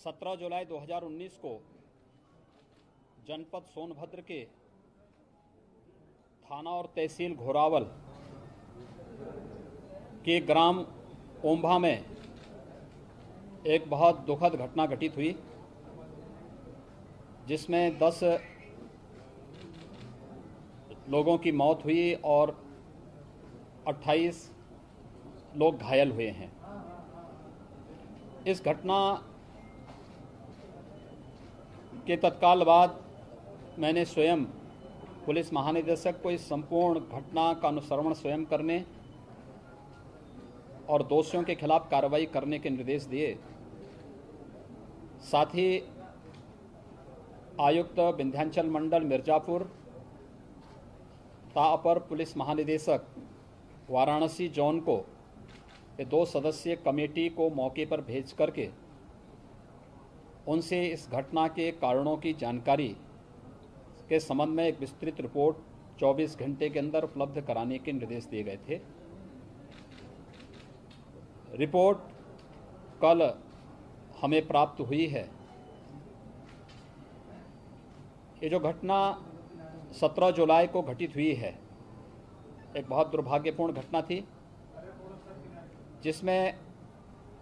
17 जुलाई 2019 को जनपद सोनभद्र के थाना और तहसील घोरावल के ग्राम ओंभा में एक बहुत दुखद घटना घटित हुई, जिसमें 10 लोगों की मौत हुई और 28 लोग घायल हुए हैं। इस घटना के तत्काल बाद मैंने स्वयं पुलिस महानिदेशक को इस संपूर्ण घटना का अनुश्रवण स्वयं करने और दोषियों के खिलाफ कार्रवाई करने के निर्देश दिए। साथ ही आयुक्त विंध्याचल मंडल मिर्जापुर तथा अपर पुलिस महानिदेशक वाराणसी जोन को 2 सदस्यीय कमेटी को मौके पर भेज करके उनसे इस घटना के कारणों की जानकारी के संबंध में एक विस्तृत रिपोर्ट 24 घंटे के अंदर उपलब्ध कराने के निर्देश दिए गए थे। रिपोर्ट कल हमें प्राप्त हुई है। ये जो घटना 17 जुलाई को घटित हुई है, एक बहुत दुर्भाग्यपूर्ण घटना थी, जिसमें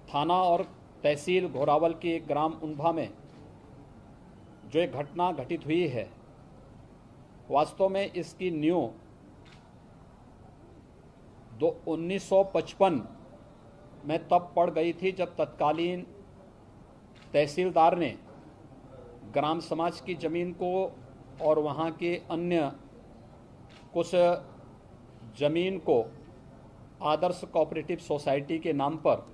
थाना और तहसील घोरावल के ग्राम ओंभा में जो एक घटना घटित हुई है, वास्तव में इसकी नींव 1955 में तब पड़ गई थी, जब तत्कालीन तहसीलदार ने ग्राम समाज की ज़मीन को और वहाँ के अन्य कुछ ज़मीन को आदर्श कोऑपरेटिव सोसाइटी के नाम पर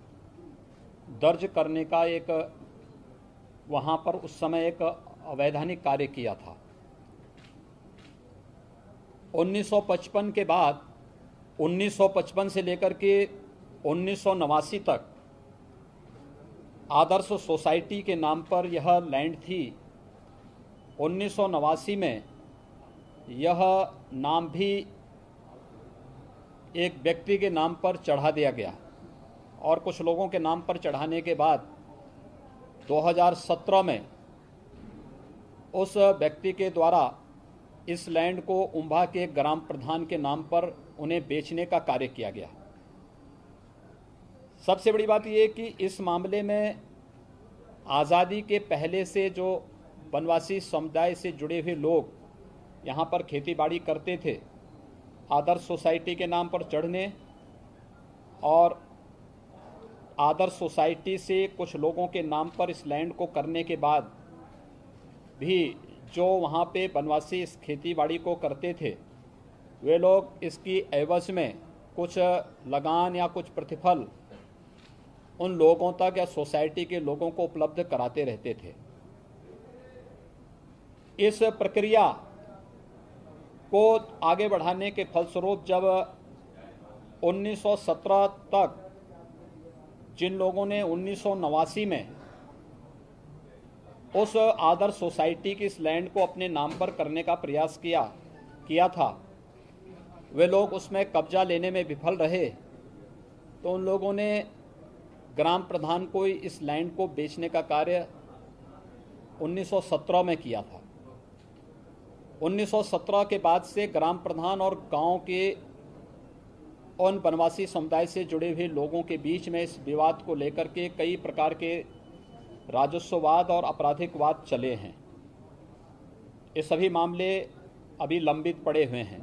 दर्ज करने का एक वहाँ पर उस समय एक अवैधानिक कार्य किया था। 1955 के बाद 1955 से लेकर के 1989 तक आदर्श सोसाइटी के नाम पर यह लैंड थी। 1989 में यह नाम भी एक व्यक्ति के नाम पर चढ़ा दिया गया और कुछ लोगों के नाम पर चढ़ाने के बाद 2017 में उस व्यक्ति के द्वारा इस लैंड को ओंभा के ग्राम प्रधान के नाम पर उन्हें बेचने का कार्य किया गया। सबसे बड़ी बात यह कि इस मामले में आज़ादी के पहले से जो वनवासी समुदाय से जुड़े हुए लोग यहाँ पर खेती-बाड़ी करते थे, आदर्श सोसाइटी के नाम पर चढ़ने और आदर्श सोसाइटी से कुछ लोगों के नाम पर इस लैंड को करने के बाद भी जो वहाँ पे वनवासी इस खेती-बाड़ी को करते थे, वे लोग इसकी एवज में कुछ लगान या कुछ प्रतिफल उन लोगों तक या सोसाइटी के लोगों को उपलब्ध कराते रहते थे। इस प्रक्रिया को आगे बढ़ाने के फलस्वरूप जब 1917 तक जिन लोगों ने 1989 में उस आदर्श सोसाइटी की इस लैंड को अपने नाम पर करने का प्रयास किया था, वे लोग उसमें कब्जा लेने में विफल रहे, तो उन लोगों ने ग्राम प्रधान को इस लैंड को बेचने का कार्य 1917 में किया था। 1917 के बाद से ग्राम प्रधान और गांव के उन वनवासी समुदाय से जुड़े हुए लोगों के बीच में इस विवाद को लेकर के कई प्रकार के राजस्ववाद और आपराधिकवाद चले हैं। ये सभी मामले अभी लंबित पड़े हुए हैं।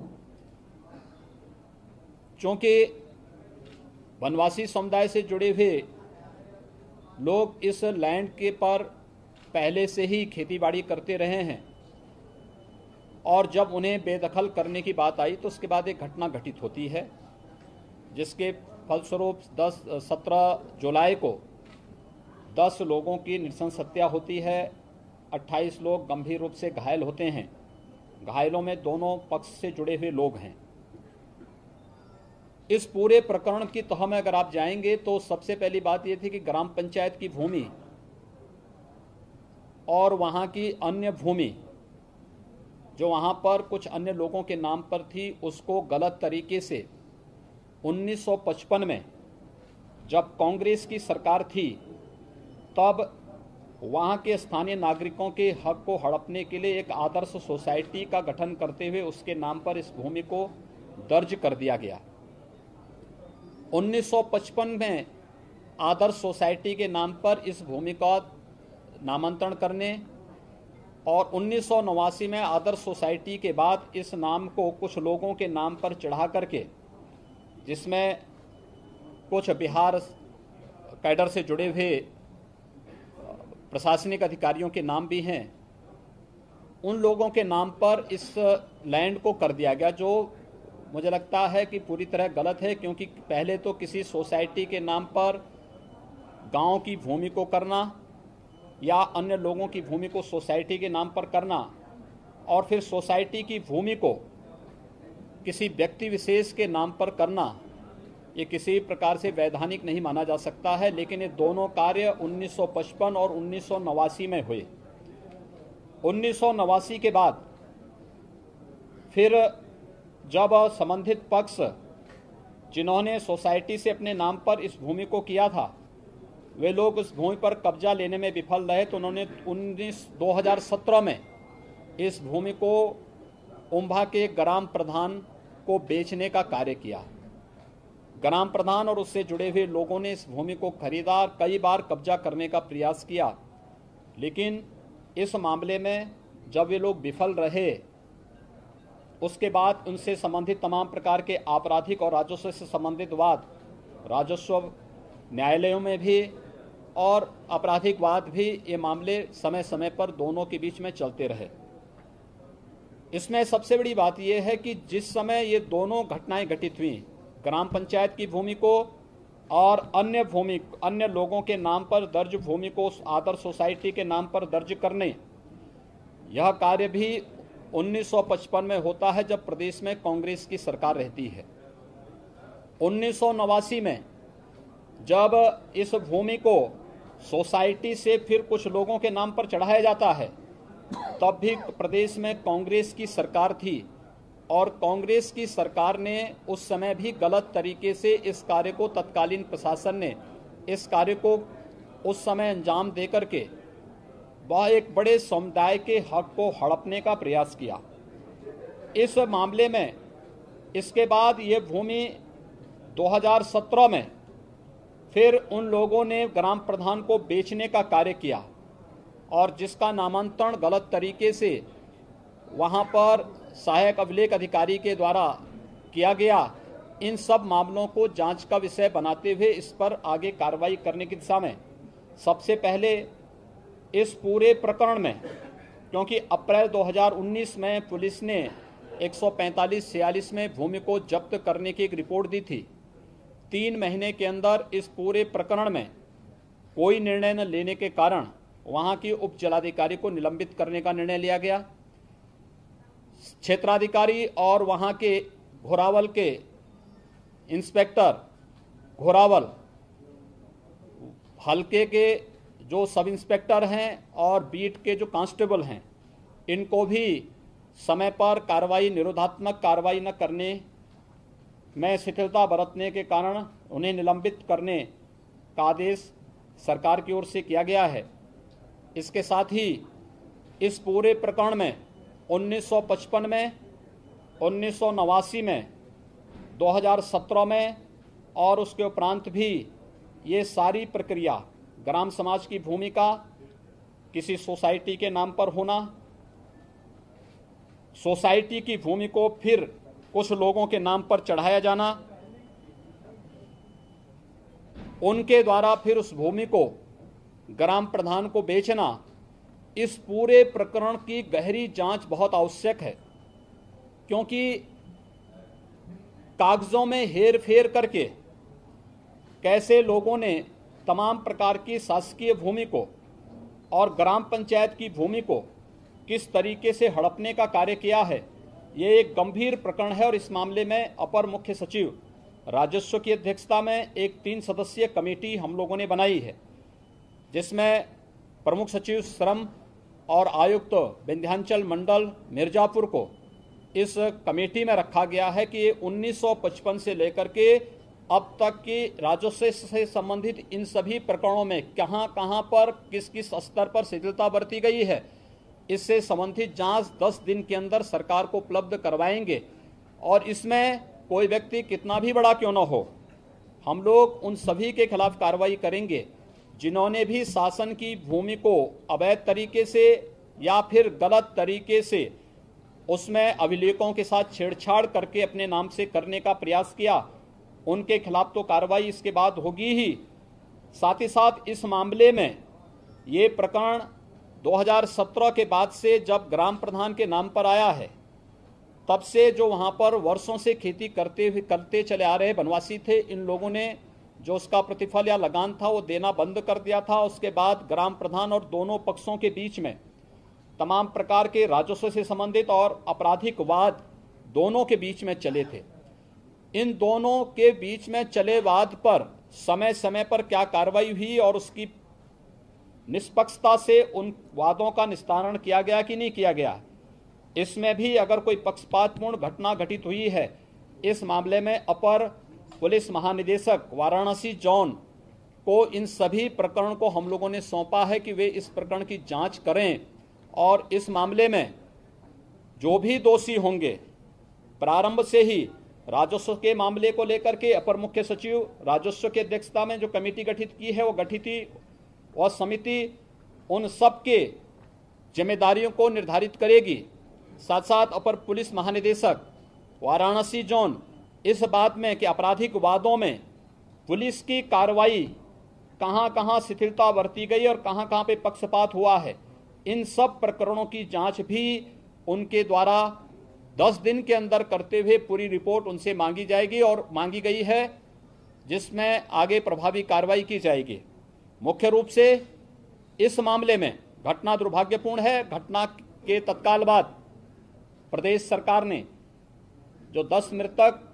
क्योंकि वनवासी समुदाय से जुड़े हुए लोग इस लैंड के पर पहले से ही खेतीबाड़ी करते रहे हैं और जब उन्हें बेदखल करने की बात आई तो उसके बाद एक घटना घटित होती है, जिसके फलस्वरूप 17 जुलाई को 10 लोगों की नृशंस हत्या होती है। 28 लोग गंभीर रूप से घायल होते हैं। घायलों में दोनों पक्ष से जुड़े हुए लोग हैं। इस पूरे प्रकरण की तह में अगर आप जाएंगे तो सबसे पहली बात यह थी कि ग्राम पंचायत की भूमि और वहाँ की अन्य भूमि जो वहाँ पर कुछ अन्य लोगों के नाम पर थी, उसको गलत तरीके से 1955 में जब कांग्रेस की सरकार थी तब वहां के स्थानीय नागरिकों के हक को हड़पने के लिए एक आदर्श सोसाइटी का गठन करते हुए उसके नाम पर इस भूमि को दर्ज कर दिया गया। 1955 में आदर्श सोसाइटी के नाम पर इस भूमि का नामांतरण करने और 1989 में आदर्श सोसाइटी के बाद इस नाम को कुछ लोगों के नाम पर चढ़ा करके, जिसमें कुछ बिहार कैडर से जुड़े हुए प्रशासनिक अधिकारियों के नाम भी हैं, उन लोगों के नाम पर इस लैंड को कर दिया गया, जो मुझे लगता है कि पूरी तरह गलत है। क्योंकि पहले तो किसी सोसाइटी के नाम पर गांव की भूमि को करना या अन्य लोगों की भूमि को सोसाइटी के नाम पर करना और फिर सोसाइटी की भूमि को किसी व्यक्ति विशेष के नाम पर करना, ये किसी प्रकार से वैधानिक नहीं माना जा सकता है। लेकिन ये दोनों कार्य 1955 और 1989 में हुए। 1989 के बाद फिर जब संबंधित पक्ष जिन्होंने सोसाइटी से अपने नाम पर इस भूमि को किया था, वे लोग उस भूमि पर कब्जा लेने में विफल रहे, तो उन्होंने 2017 में इस भूमि को उम्भा के ग्राम प्रधान को बेचने का कार्य किया। ग्राम प्रधान और उससे जुड़े हुए लोगों ने इस भूमि को खरीदा, कई बार कब्जा करने का प्रयास किया, लेकिन इस मामले में जब वे लोग विफल रहे, उसके बाद उनसे संबंधित तमाम प्रकार के आपराधिक और राजस्व से संबंधित वाद राजस्व न्यायालयों में भी और आपराधिक वाद भी, ये मामले समय समय पर दोनों के बीच में चलते रहे। इसमें सबसे बड़ी बात यह है कि जिस समय ये दोनों घटनाएं घटित हुई, ग्राम पंचायत की भूमि को और अन्य लोगों के नाम पर दर्ज भूमि को आदर्श सोसाइटी के नाम पर दर्ज करने, यह कार्य भी 1955 में होता है जब प्रदेश में कांग्रेस की सरकार रहती है। 1989 में जब इस भूमि को सोसाइटी से फिर कुछ लोगों के नाम पर चढ़ाया जाता है, तब भी प्रदेश में कांग्रेस की सरकार थी और कांग्रेस की सरकार ने उस समय भी गलत तरीके से इस कार्य को, तत्कालीन प्रशासन ने इस कार्य को उस समय अंजाम देकर के वह एक बड़े समुदाय के हक को हड़पने का प्रयास किया। इस मामले में इसके बाद ये भूमि 2017 में फिर उन लोगों ने ग्राम प्रधान को बेचने का कार्य किया और जिसका नामांतरण गलत तरीके से वहां पर सहायक अभिलेख अधिकारी के द्वारा किया गया। इन सब मामलों को जांच का विषय बनाते हुए इस पर आगे कार्रवाई करने की दिशा में सबसे पहले इस पूरे प्रकरण में, क्योंकि अप्रैल 2019 में पुलिस ने 145-46 में भूमि को जब्त करने की एक रिपोर्ट दी थी, 3 महीने के अंदर इस पूरे प्रकरण में कोई निर्णय न लेने के कारण वहां की उप जिलाधिकारी को निलंबित करने का निर्णय लिया गया। क्षेत्राधिकारी और वहां के घोरावल के इंस्पेक्टर घोरावल हल्के के जो सब इंस्पेक्टर हैं और बीट के जो कांस्टेबल हैं, इनको भी समय पर कार्रवाई, निरोधात्मक कार्रवाई न करने में शिथिलता बरतने के कारण उन्हें निलंबित करने का आदेश सरकार की ओर से किया गया है। इसके साथ ही इस पूरे प्रकरण में 1955 में, 1989 में, 2017 में और उसके उपरांत भी ये सारी प्रक्रिया ग्राम समाज की भूमि का किसी सोसाइटी के नाम पर होना, सोसाइटी की भूमि को फिर कुछ लोगों के नाम पर चढ़ाया जाना, उनके द्वारा फिर उस भूमि को ग्राम प्रधान को बेचना, इस पूरे प्रकरण की गहरी जांच बहुत आवश्यक है। क्योंकि कागजों में हेर फेर करके कैसे लोगों ने तमाम प्रकार की शासकीय भूमि को और ग्राम पंचायत की भूमि को किस तरीके से हड़पने का कार्य किया है, ये एक गंभीर प्रकरण है। और इस मामले में अपर मुख्य सचिव राजस्व की अध्यक्षता में एक 3 सदस्यीय कमेटी हम लोगों ने बनाई है, जिसमें प्रमुख सचिव श्रम और आयुक्त विंध्याचल मंडल मिर्जापुर को इस कमेटी में रखा गया है कि 1955 से लेकर के अब तक की राजस्व से संबंधित इन सभी प्रकरणों में कहां कहां पर किस किस स्तर पर शिथिलता बरती गई है, इससे संबंधित जांच 10 दिन के अंदर सरकार को उपलब्ध करवाएंगे। और इसमें कोई व्यक्ति कितना भी बड़ा क्यों न हो, हम लोग उन सभी के खिलाफ कार्रवाई करेंगे जिन्होंने भी शासन की भूमि को अवैध तरीके से या फिर गलत तरीके से उसमें अभिलेखों के साथ छेड़छाड़ करके अपने नाम से करने का प्रयास किया, उनके खिलाफ तो कार्रवाई इसके बाद होगी ही। साथ ही साथ इस मामले में ये प्रकरण 2017 के बाद से जब ग्राम प्रधान के नाम पर आया है, तब से जो वहां पर वर्षों से खेती करते चले आ रहे वनवासी थे, इन लोगों ने जो उसका प्रतिफल या लगान था वो देना बंद कर दिया था। उसके बाद ग्राम प्रधान और दोनों पक्षों के बीच में तमाम प्रकार के राजस्व से संबंधित और आपराधिक वाद दोनों के बीच में चले थे। इन दोनों के बीच में चले वाद पर समय समय पर क्या कार्रवाई हुई और उसकी निष्पक्षता से उन वादों का निस्तारण किया गया कि नहीं किया गया, इसमें भी अगर कोई पक्षपातपूर्ण घटना घटित हुई है, इस मामले में अपर पुलिस महानिदेशक वाराणसी जोन को इन सभी प्रकरण को हम लोगों ने सौंपा है कि वे इस प्रकरण की जांच करें और इस मामले में जो भी दोषी होंगे, प्रारंभ से ही राजस्व के मामले को लेकर के अपर मुख्य सचिव राजस्व की अध्यक्षता में जो कमेटी गठित की है, वो गठित और समिति उन सब के जिम्मेदारियों को निर्धारित करेगी। साथ साथ अपर पुलिस महानिदेशक वाराणसी जोन इस बात में कि आपराधिक वादों में पुलिस की कार्रवाई कहां कहां शिथिलता बरती गई और कहां कहां पे पक्षपात हुआ है, इन सब प्रकरणों की जांच भी उनके द्वारा 10 दिन के अंदर करते हुए पूरी रिपोर्ट उनसे मांगी जाएगी और मांगी गई है, जिसमें आगे प्रभावी कार्रवाई की जाएगी। मुख्य रूप से इस मामले में घटना दुर्भाग्यपूर्ण है। घटना के तत्काल बाद प्रदेश सरकार ने जो 10 मृतक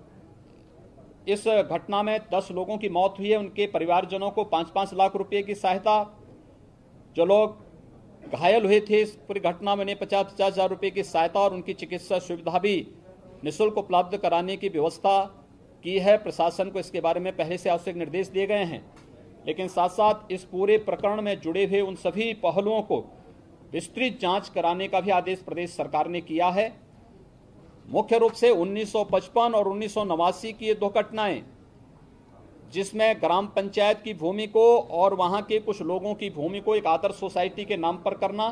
इस घटना में 10 लोगों की मौत हुई है, उनके परिवारजनों को 5-5 लाख रुपए की सहायता, जो लोग घायल हुए थे इस पूरी घटना में 50-50 हजार रुपए की सहायता और उनकी चिकित्सा सुविधा भी निःशुल्क उपलब्ध कराने की व्यवस्था की है। प्रशासन को इसके बारे में पहले से आवश्यक निर्देश दिए गए हैं, लेकिन साथ साथ इस पूरे प्रकरण में जुड़े हुए उन सभी पहलुओं को विस्तृत जांच कराने का भी आदेश प्रदेश सरकार ने किया है। मुख्य रूप से 1955 और 1989 की ये 2 घटनाएं, जिसमें ग्राम पंचायत की भूमि को और वहां के कुछ लोगों की भूमि को एक आदर्श सोसाइटी के नाम पर करना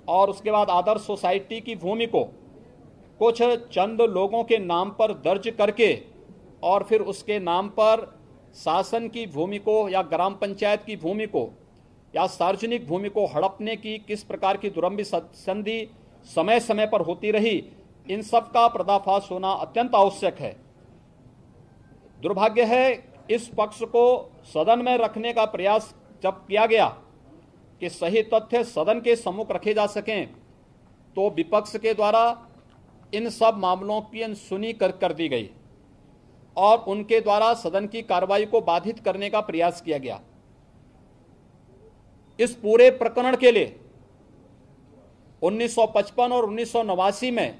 और उसके बाद आदर्श सोसाइटी की भूमि को कुछ चंद लोगों के नाम पर दर्ज करके और फिर उसके नाम पर शासन की भूमि को या ग्राम पंचायत की भूमि को या सार्वजनिक भूमि को हड़पने की किस प्रकार की दुरंभी संधि समय समय पर होती रही, इन सब का पर्दाफाश होना अत्यंत आवश्यक है। दुर्भाग्य है इस पक्ष को सदन में रखने का प्रयास जब किया गया कि सही तथ्य सदन के सम्मुख रखे जा सकें, तो विपक्ष के द्वारा इन सब मामलों की अनसुनी कर दी गई और उनके द्वारा सदन की कार्रवाई को बाधित करने का प्रयास किया गया। इस पूरे प्रकरण के लिए 1955 और 1989 में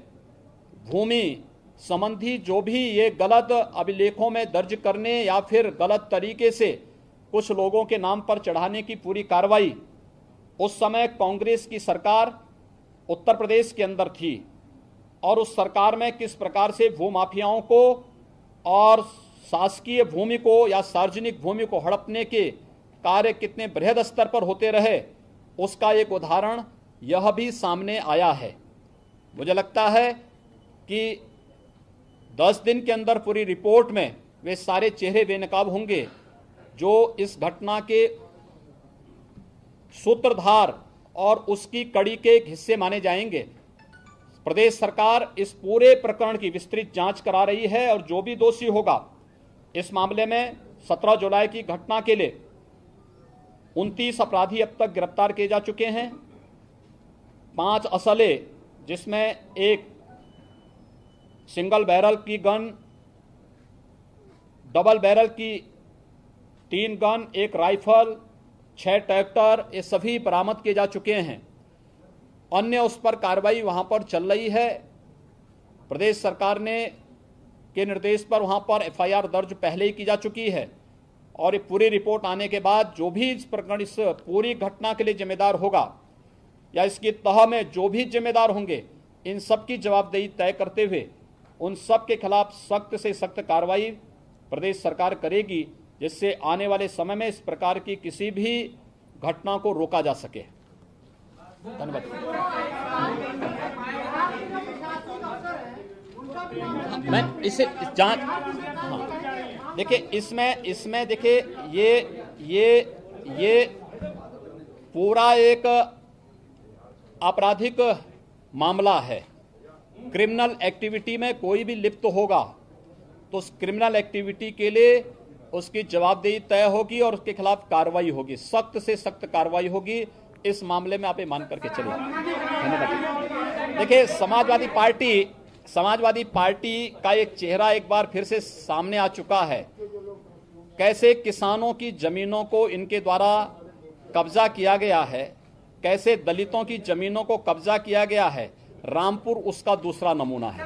भूमि संबंधी जो भी ये गलत अभिलेखों में दर्ज करने या फिर गलत तरीके से कुछ लोगों के नाम पर चढ़ाने की पूरी कार्रवाई उस समय कांग्रेस की सरकार उत्तर प्रदेश के अंदर थी और उस सरकार में किस प्रकार से भूमाफियाओं को और शासकीय भूमि को या सार्वजनिक भूमि को हड़पने के कार्य कितने बृहद स्तर पर होते रहे, उसका एक उदाहरण यह भी सामने आया है। मुझे लगता है कि 10 दिन के अंदर पूरी रिपोर्ट में वे सारे चेहरे बेनकाब होंगे जो इस घटना के सूत्रधार और उसकी कड़ी के एक हिस्से माने जाएंगे। प्रदेश सरकार इस पूरे प्रकरण की विस्तृत जांच करा रही है और जो भी दोषी होगा इस मामले में 17 जुलाई की घटना के लिए 29 अपराधी अब तक गिरफ्तार किए जा चुके हैं। 5 असले, जिसमें एक सिंगल बैरल की गन, डबल बैरल की 3 गन, 1 राइफल, 6 ट्रैक्टर, ये सभी बरामद किए जा चुके हैं। अन्य उस पर कार्रवाई वहां पर चल रही है। प्रदेश सरकार ने के निर्देश पर वहां पर एफआईआर दर्ज पहले ही की जा चुकी है और ये पूरी रिपोर्ट आने के बाद जो भी इस प्रकरण, इस पूरी घटना के लिए जिम्मेदार होगा या इसकी तह में जो भी जिम्मेदार होंगे, इन सब की जवाबदेही तय करते हुए उन सब के खिलाफ सख्त से सख्त कार्रवाई प्रदेश सरकार करेगी, जिससे आने वाले समय में इस प्रकार की किसी भी घटना को रोका जा सके। धन्यवाद। मैं इसे जांच, हाँ, देखिए इसमें देखिए ये पूरा एक आपराधिक मामला है। क्रिमिनल एक्टिविटी में कोई भी लिप्त होगा तो उस क्रिमिनल एक्टिविटी के लिए उसकी जवाबदेही तय होगी और उसके खिलाफ कार्रवाई होगी, सख्त से सख्त कार्रवाई होगी। इस मामले में आप ये मान करके चलिए। धन्यवाद। देखिए समाजवादी पार्टी का एक चेहरा एक बार फिर से सामने आ चुका है। कैसे किसानों की जमीनों को इनके द्वारा कब्जा किया गया है, कैसे दलितों की जमीनों को कब्जा किया गया है। रामपुर उसका दूसरा नमूना है।